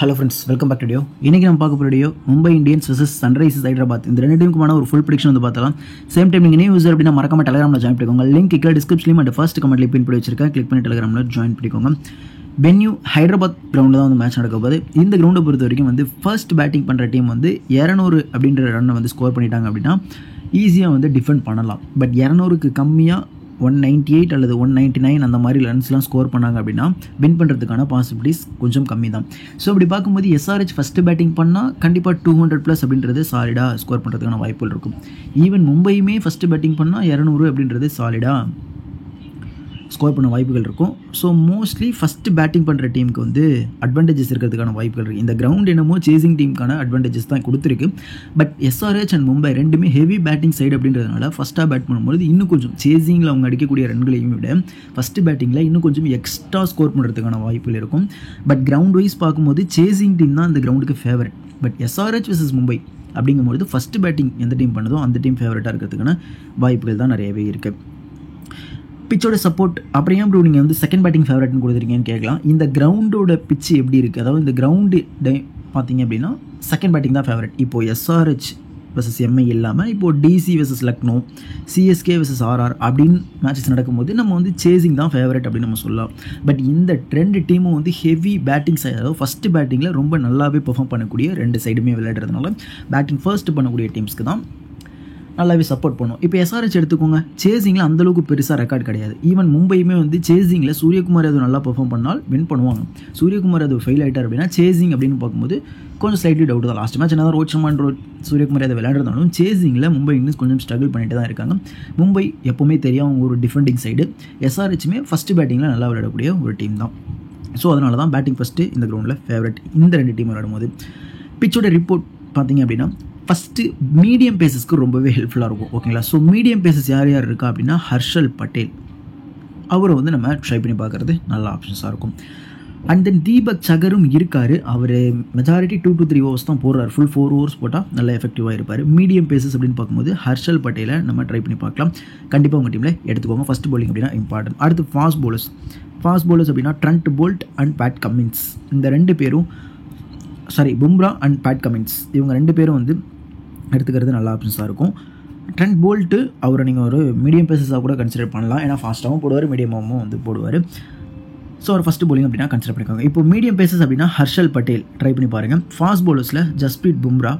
Hello friends, welcome back to video. இன்றைக்கி நம்ம பார்க்க போகிற வீடியோ Mumbai Indians vs Sunrisers Hyderabad. இந்த ரெண்டு டீமுக்குமான ஒரு ஃபுல் ப்ரெடிக்ஷன் வந்து பார்த்தலாம். சேம் டைம் நீங்கள் நியூ யூசர் அப்படின்னா மறக்காம டெலிகிராமில் ஜாயின் பண்ணிக்கோங்க. லிங்க் கீழே டிஸ்கிரிப்ஷன்லையும் அண்ட் ஃபர்ஸ்ட் கமெண்ட்லேயும் பின் பண்ணி வச்சிருக்கேன். கிளிக் பண்ணி டெலிகிராமில் ஜாயின் பண்ணிக்கோங்க. வென்யூ ஹைதராபாத் கிரவுண்டில் தான் வந்து மேட்ச் நடக்க போகுது. இந்த கிரவுண்டை பொறுத்த வரைக்கும் வந்து ஃபர்ஸ்ட் பேட்டிங் பண்ணுற டீம் வந்து 200 அப்படின்ற ரன்னை வந்து ஸ்கோர் பண்ணிட்டாங்க அப்படின்னா ஈஸியாக வந்து டிஃபெண்ட் பண்ணலாம். பட் 200க்கு கம்மியாக 198 அல்லது 199 அந்த மாதிரி ரன்ஸ்லாம் ஸ்கோர் பண்ணாங்க அப்படின்னா வின் பண்ணுறதுக்கான பாசிபிலிட்டிஸ் கொஞ்சம் கம்மி தான். ஸோ அப்படி பார்க்கும்போது எஸ்ஆர்ஹெச் ஃபஸ்ட்டு பேட்டிங் பண்ணால் கண்டிப்பாக 200+ அப்படின்றது சாலிடாக ஸ்கோர் பண்ணுறதுக்கான வாய்ப்புகள் இருக்கும். ஈவன் மும்பையுமே ஃபஸ்ட்டு பேட்டிங் பண்ணால் 200 அப்படின்றது சாலிடாக ஸ்கோர் பண்ண வாய்ப்புகள் இருக்கும். ஸோ மோஸ்ட்லி ஃபஸ்ட்டு பேட்டிங் பண்ணுற டீமுக்கு வந்து அட்வான்டேஜஸ் இருக்கிறதுக்கான வாய்ப்புகள் இருக்குது. இந்த கிரவுண்ட் என்னமோ சேசிங் டீமுக்கான அட்வான்டேஜஸ் தான் கொடுத்துருக்கு. பட் எஸ்ஆர்ஹெச் அண்ட் மும்பை ரெண்டுமே ஹெவி பேட்டிங் சைடு அப்படின்றதுனால ஃபஸ்ட்டாக பேட் பண்ணும்போது இன்னும் கொஞ்சம் சேசிங்கில் அவங்க அடிக்கக்கூடிய ரன்களையும் விட ஃபஸ்ட்டு பேட்டிங்கில் இன்னும் கொஞ்சம் எக்ஸ்ட்ரா ஸ்கோர் பண்ணுறதுக்கான வாய்ப்புகள் இருக்கும். பட் கிரவுண்ட் வைஸ் பார்க்கும்போது சேசிங் டீம் தான் அந்த கிரவுண்டுக்கு favourite. But SRH vs Mumbai அப்படிங்கும்போது ஃபஸ்ட்டு பேட்டிங் எந்த டீம் பண்ணுதோ அந்த டீம் ஃபேவரட்டாக இருக்கிறதுக்கான வாய்ப்புகள் தான் நிறையவே இருக்குது. பிச்சோட சப்போர்ட் அப்புறம் ஏன் ப்ரோ நீங்கள் வந்து செகண்ட் பேட்டிங் ஃபேவரட்னு கொடுத்துருக்கீங்கன்னு கேட்கலாம். இந்த கிரவுண்டோட பிச்சு எப்படி இருக்குது, அதாவது இந்த கிரவுண்டு பார்த்தீங்க அப்படின்னா செகண்ட் பேட்டிங் தான் ஃபேவரட். இப்போது எஸ்ஆர்ஹெச் vs எம்ஐ இல்லாமல் இப்போது DC vs Lucknow, CSK vs RR அப்படின்னு மேட்சஸ் நடக்கும்போது நம்ம வந்து சேசிங் தான் ஃபேவரட் அப்படின்னு நம்ம சொல்லலாம். பட் இந்த ரெண்டு டீமும் வந்து ஹெவி பேட்டிங் சைடு, அதாவது ஃபஸ்ட்டு பேட்டிங்கில் ரொம்ப நல்லாவே பெர்ஃபார்ம் பண்ணக்கூடிய ரெண்டு சைடுமே விளையாடுறதுனால பேட்டிங் ஃபர்ஸ்ட் பண்ணக்கூடிய டீம்ஸ்க்கு தான் நல்லாவே சப்போர்ட் பண்ணும். இப்போ எஸ்ஆர்ஹெச் எடுத்துக்கோங்க, சேசிங்கில் அந்தளவுக்கு பெருசாக ரெக்கார்ட் கிடையாது. ஈவன் மும்பையுமே வந்து சேசிங்கில் சூரியகுமார் யாதவ் நல்லா பெர்ஃபார்ம் பண்ணால் வின் பண்ணுவாங்க. சூரியகுமார் யாதவ் ஃபெயில் ஆகிட்டார் அப்படின்னா சேசிங் அப்படின்னு பார்க்கும்போது கொஞ்சம் ஸ்லைட்லி டவுட் தான். லாஸ்ட் மேட்ச் என்ன ரோஹித் சர்மா சூரியகுமார் யாதவ் விளையாடுறதாலும் சேசிங்கில் மும்பை இந்தியன்ஸ் கொஞ்சம் ஸ்ட்ரகிள் பண்ணிட்டு தான் இருக்காங்க. மும்பை எப்போவுமே தெரியும் அவங்க ஒரு டிஃபெண்டிங் சைடு. எஸ்ஆர்ஹெச்சுமே ஃபஸ்ட்டு பேட்டிங்கில் நல்லா விளையாடக்கூடிய ஒரு டீம் தான். ஸோ அதனால தான் பேட்டிங் ஃபஸ்ட்டு இந்த கிரவுண்டில் ஃபேவரட் இந்த ரெண்டு டீம் விளையாடும்போது. பிச்சோட ரிப்போர்ட் பார்த்தீங்க அப்படின்னா ஃபஸ்ட்டு மீடியம் பேசஸ்க்கு ரொம்பவே ஹெல்ப்ஃபுல்லாக இருக்கும். ஓகேங்களா? ஸோ மீடியம் பேசஸ் யார் யார் இருக்கா அப்படின்னா ஹர்ஷல் பட்டேல், அவரை வந்து நம்ம ட்ரை பண்ணி பார்க்குறது நல்ல ஆப்ஷன்ஸாக இருக்கும். அண்ட் தென் தீபக் சகரும் இருக்கார். அவர் மெஜாரிட்டி 2 to 3 ஓவர்ஸ் தான் போடுறாரு. ஃபுல் 4 ஓவர்ஸ் போட்டால் நல்லா எஃபெக்டிவாக இருப்பார். மீடியம் பேசஸ் அப்படின்னு பார்க்கும்போது ஹர்ஷல் பட்டேலை நம்ம ட்ரை பண்ணி பார்க்கலாம். கண்டிப்பாக உங்கள் டீமில் எடுத்துக்கோங்க. ஃபஸ்ட் பவுலிங் அப்படின்னா இம்பார்ட்டன்ட். அடுத்து ஃபாஸ்ட் பவுலர்ஸ் அப்படின்னா Trent Boult and bad Cummins. இந்த ரெண்டு பேரும் பும்ரா அண்ட் பேட் கமின்ஸ் இவங்க ரெண்டு பேரும் வந்து எடுத்துக்கிறது நல்ல ஆப்ஷன்ஸாக இருக்கும். ட்ரெண்ட் போல்ட்டு அவரை நீங்கள் ஒரு மீடியம் பேசஸாக கூட கன்சிடர் பண்ணலாம். ஏன்னா ஃபாஸ்ட்டாகவும் போடுவார், மீடியமாகவும் வந்து போடுவார். ஸோ அவர் ஃபஸ்ட்டு போலிங் அப்படின்னா கன்சிடர் பண்ணிக்கோங்க. இப்போ மீடியம் பேசஸ் அப்படின்னா ஹர்ஷல் பட்டேல் ட்ரை பண்ணி பாருங்கள். ஃபாஸ்ட் பவுலர்ஸில் ஜஸ்பிரீத் பும்ரா,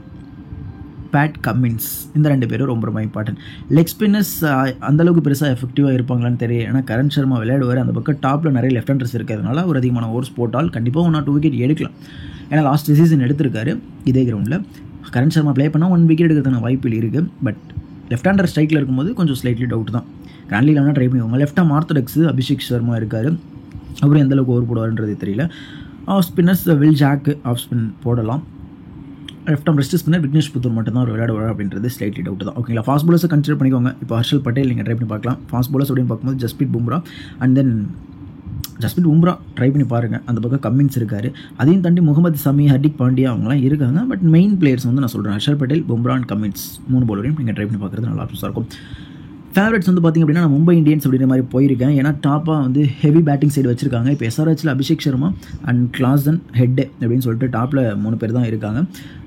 பேட் கமின்ஸ் இந்த ரெண்டு பேரும் ரொம்ப ரொம்ப இம்பார்ட்டன்ட். லெக் ஸ்பின்னர்ஸ் அந்தளவுக்கு பெருசாக எஃபெக்டிவாக இருப்பாங்களான்னு தெரியும். ஏன்னா கரண் சர்மா விளையாடுவார். அந்த பக்கம் டாப்பில் நிறைய லெஃப்ட் ஹேண்டர்ஸ் இருக்கிறதுனால ஒரு அதிகமான ஓவர்ஸ் போட்டால் கண்டிப்பாக 1 or 2 விக்கெட் எடுக்கலாம். ஏன்னா லாஸ்ட் சீசன் எடுத்திருக்காரு இதே கிரவுண்டில். கரண் சர்மா ப்ளே பண்ணால் 1 விக்கெட் எடுக்கிறதுக்கான வாய்ப்பில் இருக்குது. பட் லெஃப்ட் ஹேண்டர் ஸ்ட்ரைக்கில் இருக்கும்போது கொஞ்சம் ஸ்லைட்லி டவுட் தான். கிராண்ட் லீக்ல ட்ரை பண்ணிக்கோங்க. லெஃப்ட் ஆர்த்தடாக்ஸ் அபிஷேக் சர்மா இருக்கார். அவரும் எந்தளவுக்கு ஓவர் போடுவார்ன்றது தெரியல. Off spinners Will Jack off spin போடலாம். Left arm wrist spinner Vignesh Puthur மட்டும் தான் அவர் விளையாடுவார் அப்படின்றது ஸ்லைட்லி டவுட் தான். ஓகேங்களா? ஃபாஸ்ட் பவுலர்ஸை கன்சிடர் பண்ணிக்கோங்க. இப்போ ஹர்ஷல் பட்டேல் நீங்கள் ட்ரை பண்ணி பார்க்கலாம். ஃபாஸ்ட் பவுலர்ஸ் அப்படின்னு பார்க்கும்போது Jasprit Bumrah and then Jasprit Bumrah try பண்ணி பாருங்கள். அந்த பக்கம் கமின்ஸ் இருக்கார். அதையும் தாண்டி முகமது சமி, ஹர்திக் பாண்டியா அவங்களாம் இருக்காங்க. பட் மெயின் பிளேயர்ஸ் வந்து நான் சொல்கிறேன் ஹர்ஷல் பட்டேல், பும்ரா அண்ட் கமின்ஸ் 3 பவுலரையும் நீங்கள் ட்ரை பண்ணி பார்க்குறது நல்லா ஆப்ஷன்ஸாக இருக்கும். ஃபேவரட்ஸ் வந்து பார்த்திங்க அப்படின்னா நான் மும்பை இந்தியன்ஸ் அப்படின்ற மாதிரி போயிருக்கேன். ஏன்னா டாப்பாக வந்து ஹெவி பேட்டிங் சைடு வச்சிருக்காங்க. இப்போ எஸ்ஆர்ஹெச்சில் Abhishek Sharma and Klaasen Head அப்படின்னு சொல்லிட்டு டாப்பில் 3 பேர் தான் இருக்காங்க.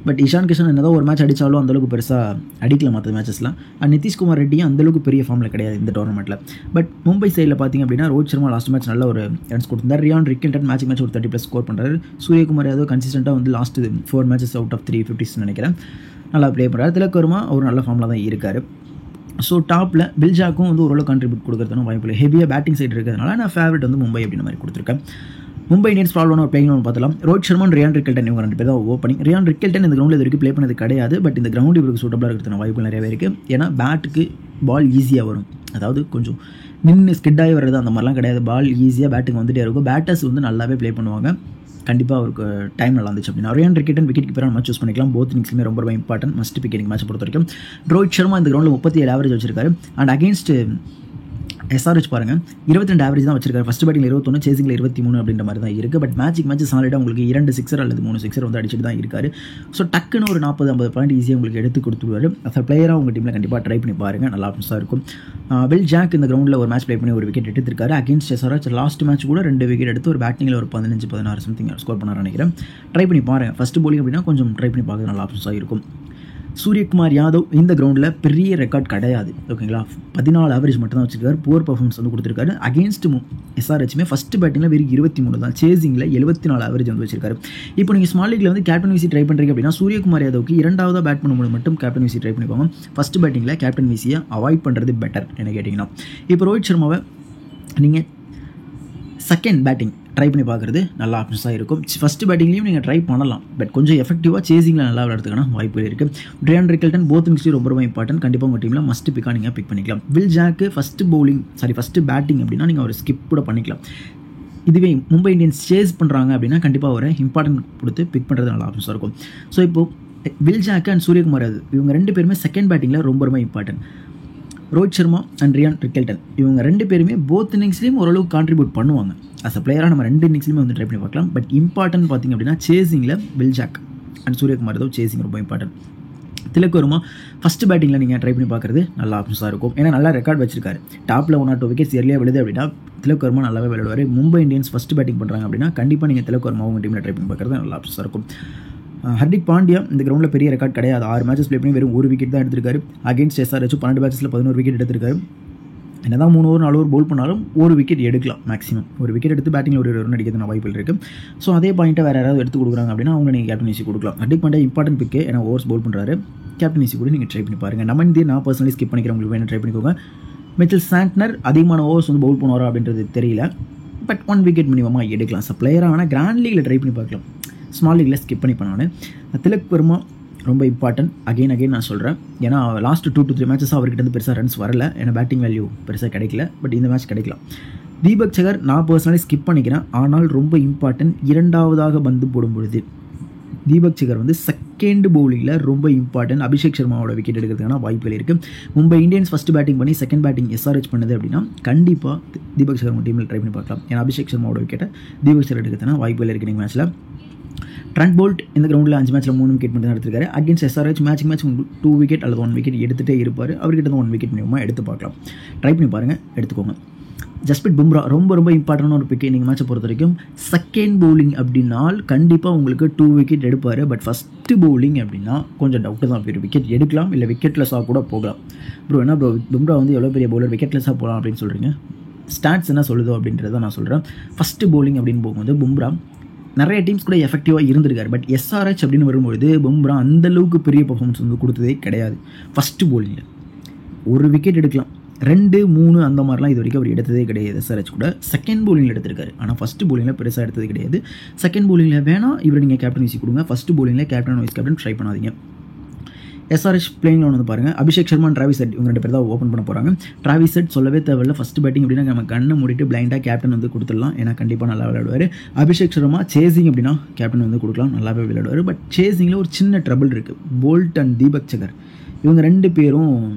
பட் இஷான் கிஷன் என்னதான் ஒரு மேட்ச் அடித்தாலும் அந்தளவுக்கு பெருசாக அடிக்கல மற்ற மேட்சஸ்லாம். அண்ட் நிதிஷ்குமார் ரெட்டியும் அந்தளவுக்கு பெரிய ஃபார்மில் கிடையாது இந்த டோர்னமெண்ட்டில். பட் மும்பை சைடில் பார்த்திங்க அப்படின்னா ரோஹித் சர்மா லாஸ்ட் மேட்ச் நல்ல ஒரு ரன்ஸ் கொடுத்தார். ரியான் ரிக்கல்டன் மேட்ச் ஒரு 30+ ஸ்கோர் பண்ணுறாரு. சூரியகுமார் யாதவ் கன்சிஸ்டண்ட்டாக வந்து last 4 matches out of 350s நினைக்கிறேன் நல்லா ப்ளே பண்ணுறாரு. திலக் வர்மா ஒரு நல்ல ஃபார்மில் தான் இருக்கார். ஸோ டாப்பில் பில்ஜாக்கும் வந்து ஓரளவு கான்ட்ரிபியூட் கொடுக்குறதுன்னு வாய்ப்பில்லை. ஹெவியாக பேட்டிங் சைடு இருக்கிறதுனால நான் ஃபேவரட் வந்து மும்பை அப்படின்ற மாதிரி கொடுத்துருக்கேன். மும்பை இந்தியன்ஸ் ப்ராப்ளம் ஒரு பிளேயிங் பார்த்தலாம். ரோஹித் சர்மா ரியான் ரிக்கல்டன் இவங்க 2 பேர் தான் ஓப்பனிங். ரியான் ரிக்கல்டன் இந்த கிரவுண்டில் இது வரைக்கும் ப்ளே பண்ணது கிடையாது. பட் இந்த கிரவுண்டு இவருக்கு சூட்டபிளாக இருக்கிறதுன வாய்ப்புகள் நிறையவே இருக்குது. ஏன்னா பேட்டுக்கு பால் ஈஸியாக வரும். அதாவது கொஞ்சம் நின்று ஸ்கிட்டாகி வர்றது அந்த மாதிரிலாம் கிடையாது. பால் ஈஸியாக பேட்டுக்கு வந்துகிட்டே இருக்கும். பேட்டர்ஸ் வந்து நல்லாவே ப்ளே பண்ணுவாங்க. கண்டிப்பாக அவருக்கு டைம் நல்லா இருந்துச்சு அப்படின்னா ரியான் ரிக்கல்டன் விக்கெட் கீப்பராக நம்ம சூஸ் பண்ணிக்கலாம். போத் இன்னிங்ஸ்லுமே ரொம்ப ரொம்ப important must big inning match பொறுத்த வரைக்கும். ரோஹித் சர்மா இந்த கிரவுண்டில் 37 ஆவரேஜ் வச்சிருக்காரு. அண்ட் அகேன்ஸ்ட் SRH பாருங்கள் 22 ஆவரேஜ் தான் வச்சிருக்காரு. ஃபஸ்ட் பேட்டிங்கில் 21, சேசிங்கில் 23 அப்படின்ற மாதிரி தான் இருக்குது. பட் மேட்ச் சாலிடாக உங்களுக்கு 2 சிக்ஸர் அல்லது 3 சிக்ஸர் வந்து அடிச்சுட்டு தான் இருக்காரு. ஸோ டக்குன்னு ஒரு 40-50 பாயிண்ட் ஈஸியாக உங்களுக்கு எடுத்து கொடுத்துருவாரு. அஸ் பிளேயராக உங்கள் டீமில் கண்டிப்பாக ட்ரை பண்ணி பாருங்கள், நல்லா ஆப்ஷன்ஸாக இருக்கும். வில் ஜாக் இந்த கிரௌண்டில் ஒரு மேட்ச் ப்ளே பண்ணி ஒரு விக்கெட் எடுத்திருக்காரு. அகேன்ஸ்ட் SRH லாஸ்ட் மேட்ச் கூட 2 விக்கெட் எடுத்து ஒரு பேட்டிங்கில் ஒரு 15-16 சம்திங் ஸ்கோர் பண்ணார் நினைக்கிறேன். ட்ரை பண்ணி பாருங்கள். ஃபஸ்ட்டு bowling அப்படின்னா கொஞ்சம் ட்ரை பண்ணி பார்க்குறது நல்லா ஆப்ஷன்ஸாக இருக்கும். சூரியகுமார் யாதவ் இந்த கிரவுண்டில் பெரிய ரெக்கார்ட் கிடையாது, ஓகேங்களா. 14 ஆவரேஜ் மட்டும் தான் வச்சிருக்காரு. புவர் பர்ஃபார்மன்ஸ் வந்து கொடுத்துருக்காரு. அகேன்ஸ்ட் SRHமே ஃபஸ்ட் பேட்டிங்கில் வெறும் 23 தான், சேசிங்கில் 74 ஆவரேஜ் வந்து வச்சிருக்காரு. இப்போ நீங்கள் ஸ்மால் லீக்ல வந்து கேப்டன் விசி ட்ரை பண்ணுறீங்க அப்படின்னா சூரியகுமார் யாதவுக்கு 2வது பேட் பண்ணும்போது மட்டும் கேப்டன் விசி ட்ரை பண்ணிப்பாங்க. ஃபஸ்ட் பேட்டிங்கில் கேப்டன் விசியை அவாய்ட் பண்ணுறது பெட்டர் என்ன கேட்டிங்கன்னா. இப்போ ரோஹித் சர்மாவை நீங்கள் செகண்ட் பேட்டிங் ட்ரை பண்ணி பார்க்குறது நல்ல ஆப்ஷன்ஸாக இருக்கும். ஃபஸ்ட் பேட்டிங்லேயும் நீங்கள் ட்ரை பண்ணலாம், பட் கொஞ்சம் எஃபெக்டிவாக சேசிங்கில் நல்லா விளையாடுறதுக்கான வாய்ப்புகள் இருக்குது. ட்ரையான் ரிக்கல்டன் போத் இங்ஸ்லையும் ரொம்ப இம்பார்ட்டன்ட். கண்டிப்பாக உங்கள் டீமில் மஸ்ட் பிக்காக நீங்கள் பிக் பண்ணிக்கலாம். வில் ஜாக்கு ஃபஸ்ட்டு பேட்டிங் அப்படின்னா நீங்கள் ஒரு ஸ்கிப் கூட பண்ணிக்கலாம். இதுவே மும்பை இந்தியன்ஸ் சேஸ் பண்ணுறாங்க அப்படின்னா கண்டிப்பாக ஒரு இம்பார்ட்டன்ட் கொடுத்து பிக் பண்ணுறது நல்ல ஆப்ஷன்ஸாக இருக்கும். ஸோ இப்போது வில் ஜாக்கு அண்ட் சூரியகுமார் இவங்க 2 பேருமே செகண்ட் பேட்டிங்கில் ரொம்ப important. Rohit Sharma and Ryan Rickelton இவங்க 2 பேருமே போத் இன்னிங்ஸ்லையும் ஓரளவுக்கு கான்ட்ரிபியூட் பண்ணுவாங்க. அஸ் அ பிளேயராக நம்ம 2 இன்னிங்ஸ்லையுமே வந்து ட்ரை பண்ணி பார்க்கலாம். பட் இம்பார்ட்டன்ட் பார்த்திங்க அப்படின்னா சேசிங்கில் Will Jack and Suryakumar Yadav chasing ரொம்ப இம்பார்ட்டன்ட். திலக் வர்மா ஃபஸ்ட் பேட்டிங்கில் நீங்கள் ட்ரை பண்ணி பார்க்குறது நல்ல ஆப்ஷன்ஸாக இருக்கும். ஏன்னா நல்லா ரெக்கார்ட் வச்சிருக்காரு. டாப்பில் 1 or 2 விக்கெட்ஸ் எர்லியாக விழுது அப்படின்னா திலக் வர்மா நல்லாவே விளையாடுவார். மும்பை இந்தியன்ஸ் ஃபஸ்ட் பேட்டிங் பண்ணுறாங்க அப்படின்னா கண்டிப்பாக நீங்கள் திலக் வர்மா உங்கள் டீமில் ட்ரை பண்ணி பார்க்குறது நல்ல ஆப்ஷன்ஸாக இருக்கும். ஹர்திக் பாண்டியா இந்த கிரௌண்டில் பெரிய ரெக்கார்ட் கிடையாது. 6 மேட்சஸ் ப்ளே பண்ணி வெறும் 1 விக்கெட் தான் எடுத்திருக்காரு. அகேன்ஸ்ட் SRH 12 மேட்சஸில் 11 விக்கெட் எடுத்திருக்காரு. என்னதான் 3 over 4 over பவுல் பண்ணாலும் 1 விக்கெட் எடுக்கலாம் மேக்ஸிமம். 1 விக்கெட் எடுத்து பேட்டிங்கில் ஒரு ரன் அடிக்கிறதுன வாய்ப்புகள் இருக்குது. ஸோ அதே பாயிண்ட்டை வேறு யாராவது எடுத்து கொடுக்குறாங்க அப்படின்னா அவங்க நீங்கள் கேப்டன்சி கொடுக்கலாம். ஹர்திக் பாண்டியா இம்பார்ட்டன்ட் பிக்கு, ஏன்னா ஓவர்ஸ் பவுல் பண்ணுறாரு. கேப்டன்சி கூட நீங்கள் ட்ரை பண்ணி பாருங்கள். நம்ம இந்தியா நான் பர்சனலி ஸ்கிப் பண்ணிக்கிறேன், உங்களுக்கு வேணும் ட்ரை பண்ணிக்கோங்க. மிச்சல் சாண்ட்னர் அதிகமான ஓவர்ஸ் வந்து பவுல் பண்ணுவாரா அப்படின்றது தெரியல. பட் 1 விக்கெட் மினிமமாக எடுக்கலாம். ஸோ பிளேயராக வேணால் கிராண்ட் லீகில் ட்ரை பண்ணி பார்க்கலாம், ஸ்மால் லீகில் ஸ்கிப் பண்ணி பண்ணானே. திலக் வர்மா ரொம்ப இம்பார்ட்டன்ட். அகைன் நான் சொல்கிறேன், ஏன்னா லாஸ்ட் 2 to 3 மேட்சஸ் அவர்கிட்ட வந்து பெருசாக ரன்ஸ் வரல, ஏன்னா பேட்டிங் வேல்யூ பெருசாக கிடைக்கல. பட் இந்த மேட்ச் கிடைக்கலாம். தீபக் சகர் நான் பர்சனலி ஸ்கிப் பண்ணிக்கிறேன், ஆனால் ரொம்ப இம்பார்ட்டன்ட். 2வதாக பந்து போடும் பொழுது தீபக் சகர் வந்து செகண்ட் பவுலிங்கில் ரொம்ப இம்பார்ட்டன்ட். அபிஷேக் சர்மாவோட விக்கெட் எடுக்கிறதுக்கான வாய்ப்புகள் இருக்குது. மும்பை இந்தியன்ஸ் ஃபஸ்ட் பேட்டிங் பண்ணி செகண்ட் பேட்டிங் SRH பண்ணுது அப்படின்னா கண்டிப்பாக தீபக் சகர் உங்கள் டீமில் ட்ரை பண்ணி பார்க்கலாம். ஏன்னா அபிஷேக் சர்மாவோட விக்கெட்டை தீபக் சகர் எடுக்கிறதுக்கான வாய்ப்புகள் இருக்குது நீங்கள் மேட்ச்சில். ட்ரெண்ட் போல்ட் இந்த கிரௌண்டில் 5 மேட்ச்சில் 3 விக்கெட் மட்டும் தான் எடுத்திருக்காரு. அகேன்ஸ்ட் SRH மேட்ச் 2 விக்கெட் அல்லது 1 விக்கெட் எடுத்துகிட்டே இருப்பார். அவர்கிட்ட தான் 1 விக்கெட் மினிமமாக எடுத்து பார்க்கலாம். ட்ரை பண்ணி பாருங்கள், எடுத்துக்கோங்க. ஜஸ்பிரிட் பும்ரா ரொம்ப இம்பார்ட்டன்டான ஒரு பிக்கு நீங்கள் மேட்சை பொறுத்த வரைக்கும். செகண்ட் பவுலிங் அப்படின்னால் கண்டிப்பாக உங்களுக்கு 2 விக்கெட் எடுப்பார். பட் ஃபஸ்ட்டு பவுலிங் அப்படின்னா கொஞ்சம் டவுட்டு தான். ஒரு விக்கெட் எடுக்கலாம், இல்லை விக்கெட்லெஸ்ஸாக கூட போகலாம். என்ன பும்ரா வந்து எவ்வளோ பெரிய பவுலர், விக்கெட்லெஸ்ஸாக போகலாம் அப்படின்னு சொல்கிறீங்க. ஸ்டாட்ஸ் என்ன சொல்லுதோ அப்படின்றத நான் சொல்கிறேன். ஃபஸ்ட்டு பவுலிங் அப்படின்னு போகும்போது பும்ரா நிறைய டீம்ஸ் கூட எஃபெக்டிவாக இருந்திருக்காரு. பட் SRH அப்படின்னு வரும்பொழுது பும்ரா அந்தளவுக்கு பெரிய பர்ஃபார்மன்ஸ் வந்து கொடுத்ததே கிடையாது. ஃபஸ்ட்டு பவுலிங்கில் 1 விக்கெட் எடுக்கலாம், 2, 3 அந்த மாதிரிலாம் இது வரைக்கும் அவர் எடுத்ததே கிடையாது. SRH கூட செகண்ட் பவுலிங்கில் எடுத்திருக்காரு, ஆனால் ஃபஸ்ட்டு பவுலிங்கில் பெருசாக எடுத்தது கிடையாது. செகண்ட் பவுலிங்கில் வேணால் இவர் நீங்கள் கேப்டன் விசி கொடுங்க. ஃபஸ்ட்டு பவுலிங்கில் கேப்டன் வைஸ் கேப்டன் ட்ரை பண்ணாதீங்க. SRH பிளேயிங் வந்து பாருங்கள், Abhishek Sharma and Travis Head இவங்க 2 பேர் தான் ஓப்பன் பண்ண போகிறாங்க. டிராவிஸ் ஹெட் சொல்லவே தேவையில்லை. ஃபஸ்ட் பேட்டிங் அப்படின்னா நம்ம கண்ணை மூடிட்டு பிளைண்டாக கேப்டன் வந்து கொடுத்துடலாம், ஏன்னா கண்டிப்பாக நல்லா விளையாடுவார். அபிஷேக் சர்மா சேசிங் அப்படின்னா கேப்டன் வந்து கொடுக்கலாம், நல்லாவே விளையாடுவார். பட் சேசிங்கில் ஒரு சின்ன ட்ரபிள் இருக்குது. போல்ட் அண்ட் தீபக் சகர் இவங்க 2 பேரும்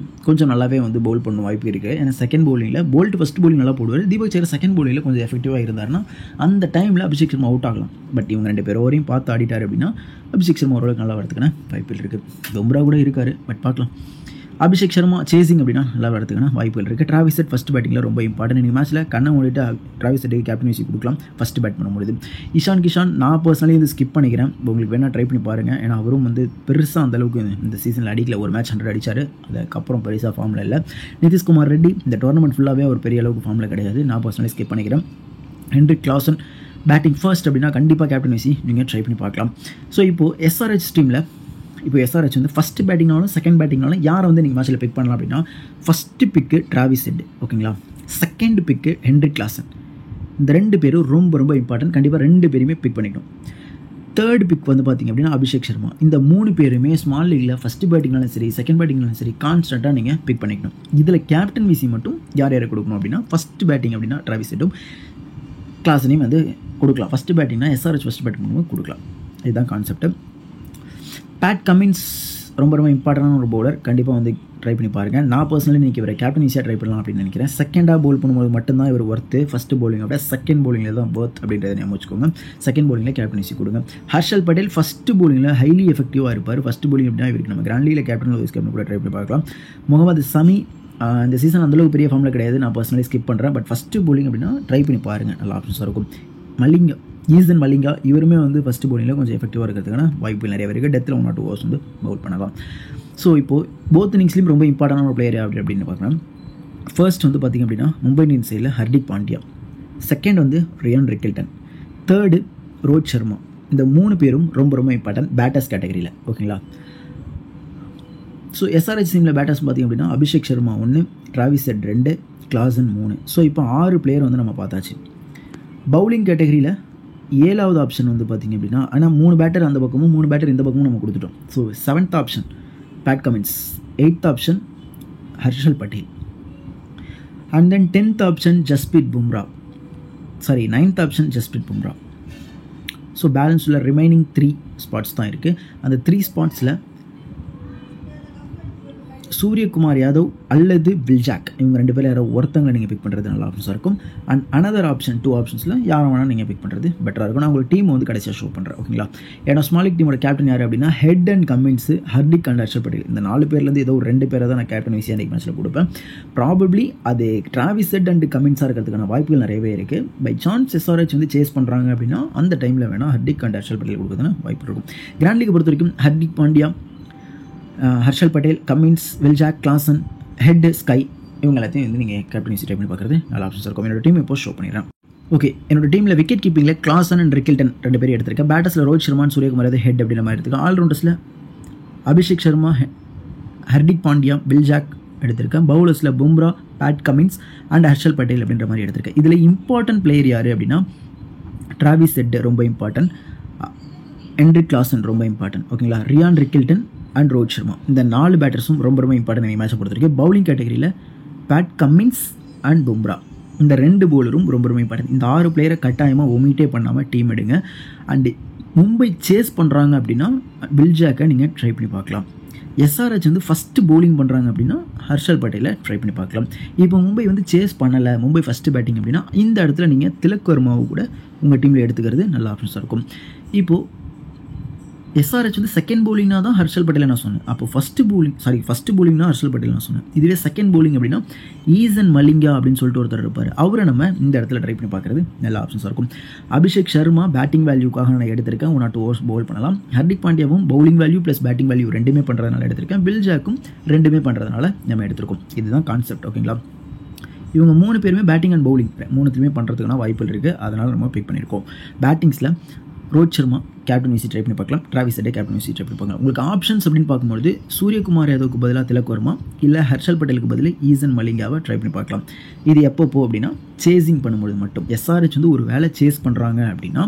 கொஞ்சம் நல்லாவே வந்து பவுல் பண்ண வாய்ப்பு இருக்குது. ஏன்னா செகண்ட் பவுலிங்கில் போல்ட் ஃபஸ்ட் பவுலிங் நல்லா போடுவார். தீபக் சகர் செகண்ட் பவுலிங்கில் கொஞ்சம் எஃபெக்டிவாக இருந்தாருன்னா அந்த டைமில் அபிஷேக் சர்மா அவுட் ஆகலாம். பட் இவங்க 2 பேர் ஓவரையும் பார்த்து ஆடிட்டார் அப்படின்னா அபிஷேக் சர்மா ஓரளவுக்கு நல்லா வரதுக்கான வாய்ப்புகள் இருக்குது. பும்ரா கூட இருக்கார், பட் பார்க்கலாம். அபிஷேக் சர்மா சேசிங் அப்படின்னா நல்லா வரதுக்கான வாய்ப்புகள் இருக்குது. டிராவிஸ் ஹெட் ஃபஸ்ட் பேட்டிங்கில் ரொம்ப இம்பார்ட்டன்ட். நீங்கள் மேட்ச்சில் கண்ணை மூடிட்டு டிராவிஸ் ஹெட்டுக்கு கேப்டன் விசி கொடுக்கலாம் ஃபஸ்ட் பேட் பண்ணும்போது. இஷான் கிஷான் நான் பர்சனலி இது ஸ்கிப் பண்ணிக்கிறேன், உங்களுக்கு வேணால் ட்ரை பண்ணி பாருங்கள். ஏன்னா அவரும் வந்து பெருசாக அந்தளவுக்கு இந்த சீசனில் அடிக்கல. ஒரு மேட்ச் 100 அடித்தார், அதுக்கப்புறம் பெருசாக ஃபார்மில் இல்லை. நிதிஷ்குமார் ரெட்டி இந்த டோர்னமெண்ட் ஃபுல்லாகவே ஒரு பெரிய அளவுக்கு ஃபார்மில் கிடையாது. நான் பர்சனலி ஸ்கிப் பண்ணிக்கிறேன். ஹென்ரிக் கிளாசன் பேட்டிங் ஃபர்ஸ்ட் அப்படின்னா கண்டிப்பாக கேப்டன் விசி நீங்கள் ட்ரை பண்ணி பார்க்கலாம். ஸோ இப்போது SRH டீமில் SRH வந்து ஃபஸ்ட்டு பேட்டிங்னாலும் செகண்ட் பேட்டிங்னாலும் யாரை வந்து நீங்கள் மேட்ச்சில் பிக் பண்ணலாம் அப்படின்னா ஃபஸ்ட்டு பிக்கு டிராவிஸ் ஹெட், ஓகேங்களா. செகண்ட் பிக்கு ஹென்ரிக் கிளாசன். இந்த 2 பேரும் ரொம்ப இம்பார்ட்டன்ட். கண்டிப்பாக 2 பேருமே பிக் பண்ணிக்கணும். தேர்ட் பிக் வந்து பார்த்திங்க அப்படின்னா அபிஷேக் சர்மா. இந்த 3 பேருமே ஸ்மால் லீகில் ஃபஸ்ட்டு பேட்டிங்னாலும் சரி செகண்ட் பேட்டிங்னாலும் சரி கான்ஸ்டண்ட்டாக நீங்கள் பிக் பண்ணிக்கணும். இதில் கேப்டன் விசி மட்டும் யார் கொடுக்கணும் அப்படின்னா ஃபஸ்ட்டு பேட்டிங் அப்படின்னா டிராவிஸ் ஹெட்டும் கிளாஸனையும் வந்து கொடுக்கலாம். ஃபஸ்ட்டு பேட்டிங்னா SRH ஃபஸ்ட் பேட்டிங் பண்ணும்போது கொடுக்கலாம். இதுதான் கான்செப்ட். பேட் கமின்ஸ் ரொம்ப ரொம்ப இம்பார்ட்டண்டான ஒரு பவுலர். கண்டிப்பாக வந்து ட்ரை பண்ணி பாருங்கள். நான் பர்சனலி இன்றைக்கி இவரை கேப்டன் ஈஸியாக ட்ரை பண்ணலாம் அப்படின்னு நினைக்கிறேன். செகண்டாக போல் பண்ணும்போது மட்டும்தான் இவர் ஒர்த்து. ஃபஸ்ட்டு பவுலிங்கை விட செகண்ட் பவுலிங்கில் தான் ஒர்த் அப்படின்றத ஞாபகம் வச்சுக்கோங்க. செகண்ட் பவுலிங்கில் கேப்டன் ஈஸி கொடுங்க. ஹர்ஷல் பட்டேல் ஃபஸ்ட்டு பவுலிங்கில் ஹைலி எஃபெக்டிவாக இருப்பார். ஃபஸ்ட்டு பவுலிங் அப்படின்னா இவருக்கு நம்ம கிராண்ட் லீகில் கேப்டன் வைஸ் கேப்டன் கூட ட்ரை பண்ணி பார்க்கலாம். முகமது சமி இந்த சீசன் அந்தளவுக்கு பெரிய ஃபார்மில் கிடையாது, நான் பர்சனலி ஸ்கிப் பண்ணுறேன். பட் ஃபஸ்ட்டு பவுலிங் அப்படின்னா ட்ரை பண்ணி பாருங்கள், நல்ல ஆப்ஷன்ஸாக இருக்கும். மலிங்கா, ஈசன் மலிங்கா இவருமே வந்து ஃபஸ்ட்டு பவுலிங்கில் கொஞ்சம் எஃபெக்டிவாக இருக்கிறதுக்கான வாய்ப்புகள் நிறைய இருக்குது. டெத்தில் 1 or 2 ஓவர்ஸ் வந்து பவுல் பண்ணலாம். ஸோ இப்போது போத் இன்னிங்ஸ்லையும் ரொம்ப இம்பார்ட்டண்டான ஒரு பிளேயர் அப்படின்னு பார்க்கலாம். ஃபர்ஸ்ட் வந்து பார்த்திங்க அப்படின்னா மும்பை இந்தியன்ஸ் சைடில் ஹர்திக் பாண்டியா, செகண்ட் வந்து Ryan Rickelton, third Rohit Sharma. இந்த 3 பேரும் ரொம்ப ரொம்ப இம்பார்ட்டன்ட் பேட்டர்ஸ் கேட்டகரியில். ஓகேங்களா? ஸோ எஸ்ஆர்ஹெச் டீமில் பேட்டர்ஸ் பார்த்திங்க அப்படின்னா Abhishek Sharma 1, Travis head 2, Klaasen 3. So இப்போ 6 பிளேயர் வந்து நம்ம பார்த்தாச்சு. பவுலிங் கேட்டகரியில் 7வது ஆப்ஷன் வந்து பார்த்திங்க அப்படின்னா, ஆனால் 3 பேட்டர் அந்த பக்கமும் 3 பேட்டர் இந்த பக்கமும் நம்ம கொடுத்துட்டோம். So 7th option Pat Cummins, 8th option Harshal Patel, and then 10th option Jasprit Bumrah, 9th option Jasprit Bumrah. So balance உள்ள ரிமைனிங் 3 ஸ்பாட்ஸ் தான் இருக்குது. அந்த 3 ஸ்பாட்ஸில் சூரியகுமார் யாதவ் அல்லது வில்ஜாக், இவங்க 2 பேர் யாரோ ஒருத்தங்களை நீங்கள் பிக் பண்ணுறது நல்ல ஆப்ஷன்ஸாக இருக்கும். அண்ட் அனதர் ஆப்ஷன் 2 ஆப்ஷன்ஸில் யாரை வேணால் நீங்கள் பிக் பண்ணுறது பெட்டராக இருக்கும். நான் உங்களுக்கு டீம் வந்து கடைசியாக ஷோ பண்ணுறேன். ஓகேங்களா? ஏன்னா ஸ்மால் லீக் டீமோட கேப்டன் யார் அப்படின்னா head and Cummins, Hardik and Harshal Patel. இந்த 4 பேர்லேருந்து ஏதோ ஒரு 2 பேரை தான் நான் கேப்டன் வைஸியாக அன்றைக்கி மேட்ச்சில் கொடுப்பேன். ப்ராபப்ளி அது டிராவிஸ் ஹெட் அண்ட் கமின்ஸாக இருக்கிறதுக்கான வாய்ப்புகள் நிறையவே இருக்குது. பை சான்ஸ் எஸ்ஆர்ஹெச் வந்து சேஸ் பண்ணுறாங்க அப்படின்னா அந்த டைமில் வேணால் ஹர்திக் அண்ட் ஹர்ஷல் பட்டேல் கொடுக்குறதுன்னு வாய்ப்பு இருக்கும். கிராண்ட் லீக் பொறுத்த வரைக்கும் Hardik Pandya, Harshal Patel, Cummins, Will Jack, Klaasen, Head, Sky இவங்க எல்லாத்தையும் வந்து நீங்கள் கேப்டன்சி ட்ரை பண்ணி பார்க்குறது நல்ல ஆப்ஷன்ஸ் இருக்கும். என்னோட டீம் இப்போ ஷோ பண்ணிடுறேன். ஓகே, என்னோட டீமில் விக்கெட் கீப்பிங்கில் கிளாசன் அண்ட் ரிக்கில்டன் 2 பேர் எடுத்திருக்கேன். பேட்டர்ஸில் ரோஹித் சர்மா, சூரியகுமார் யாதவ், ஹெட் அப்படின்ற மாதிரி எடுத்திருக்கேன். ஆல்ரவுண்டர்ஸில் அபிஷேக் சர்மா, ஹர்திக் பாண்டியா, வில்ஜாக் எடுத்திருக்கேன். பவுலர்ஸில் Bumrah, Pat Cummins and Harshal Patel அப்படின்ற மாதிரி எடுத்திருக்கேன். இதில் இம்பார்ட்டன்ட் பிளேயர் யார் அப்படின்னா டிராவிஸ் ஹெட் ரொம்ப இம்பார்ட்டன்ட், ஹென்ரிக் கிளாசன் ரொம்ப இம்பார்ட்டன்ட். ஓகேங்களா? Ryan Rickelton and Rohit Sharma இந்த 4 பேட்டர்ஸும் ரொம்ப ரொம்ப இம்பார்ட்டன்ட் இந்த மேட்சை பொறுத்த வரைக்கும். பவுலிங் கேட்டகரியில் பேட் கமின்ஸ் அண்ட் பும்ரா இந்த 2 பவுலரும் ரொம்ப ரொம்ப இம்பார்ட்டன்ட். இந்த 6 பிளேயரை கட்டாயமாக ஒமிட்டே பண்ணாமல் டீம் எடுங்க. அண்டு மும்பை சேஸ் பண்ணுறாங்க அப்படின்னா வில்ஜாக்கை நீங்கள் ட்ரை பண்ணி பார்க்கலாம். எஸ்ஆர்ஹெச் வந்து ஃபஸ்ட்டு பவுலிங் பண்ணுறாங்க அப்படின்னா ஹர்ஷல் பட்டேலை ட்ரை பண்ணி பார்க்கலாம். இப்போ மும்பை வந்து சேஸ் பண்ணலை, மும்பை ஃபஸ்ட்டு பேட்டிங் அப்படின்னா இந்த இடத்துல நீங்கள் திலக் வர்மாவை கூட உங்கள் டீமில் எடுத்துக்கிறது நல்ல ஆப்ஷன்ஸாக இருக்கும். இப்போது எஸ்ஆர்ஹெச் வந்து செகண்ட் பவுலிங்னா தான் ஹர்ஷல் பட்டேல் நான் சொன்னேன். அப்போ ஃபஸ்ட்டு பவுலிங்னா ஹர்ஷல் பட்டேல் நான் சொன்னேன். இதுவே செகண்ட் பவுலிங் அப்படின்னா ஈசன் மலிங்கா அப்படின்னு சொல்லிட்டு ஒருத்தர் இருப்பார். அவரை நம்ம இந்த இடத்துல ட்ரை பண்ணி பார்க்குறது நல்ல ஆப்ஷன்ஸாக இருக்கும். அபிஷேக் சர்மா பேட்டிங் வேல்யூக்காக நான் எடுத்திருக்கேன். 1 or 2 ஓவர்ஸ் பவுல் பண்ணலாம். ஹர்திக் பாண்டியாவும் bowling value plus batting value 2மே பண்ணுறதுனால எடுத்திருக்கேன். வில்ஜாக்கும் 2மே பண்ணுறதுனால நம்ம எடுத்திருக்கோம். இதுதான் கான்செப்ட். ஓகேங்களா? இவங்க 3 பேருமே பேட்டிங் அண்ட் பவுலிங் 3த்துமே பண்ணுறதுக்கான வாய்ப்புகள் இருக்குது. அதனால் நம்ம பிக் பண்ணியிருக்கோம். பேட்டிங்ஸில் ரோஹித் சர்மா கேப்டன் வைஸி ட்ரை பண்ணி பார்க்கலாம். டிராவிஸ் ஹெட்டை கேப்டன் வைஸி ட்ரை பண்ணி பார்க்கலாம். உங்களுக்கு ஆப்ஷன்ஸ் அப்படின்னு பார்க்கும்போது சூரியகுமார் யாதவுக்கு பதிலாக திலக் வர்மா, இல்லை ஹர்ஷல் பட்டேலுக்கு பதிலாக ஈசன் மலிங்காவை ட்ரை பண்ணி பார்க்கலாம். இது எப்போ அப்படின்னா சேசிங் பண்ணும்போது மட்டும். எஸ்ஆர்ஹெச் வந்து ஒரு வேலை சேஸ் பண்ணுறாங்க அப்படின்னா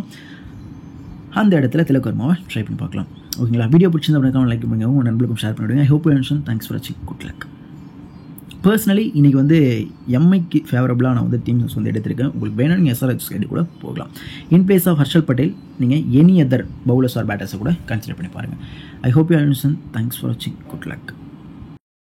அந்த இடத்துல திலக் வர்மாவை ட்ரை பண்ணி பார்க்கலாம். ஓகேங்களா? வீடியோ பிடிச்சிருந்தா அப்படின்னா லைக் பண்ணுங்க, உங்கள் நண்பர்களுக்கும் ஷேர் பண்ணிவிடுங்க. Hope you understand. Thanks for வாட்சிங். Good luck. பர்சனலி இன்றைக்கி வந்து எம்ஐக்கு ஃபேவரபுளாக நான் வந்து டீம்ஸ் வந்து எடுத்திருக்கேன். உங்களுக்கு வேணும் நீங்கள் எஸ்ஆர்ஹெச் சைடு கூட போகலாம். In place of Harshal Patel நீங்கள் எனி அதர் பவுலர்ஸ் ஆர் பேட்டர்ஸை கூட கன்சிடர் பண்ணி பாருங்கள். I hope you understand. Thanks for வாட்சிங். Good luck.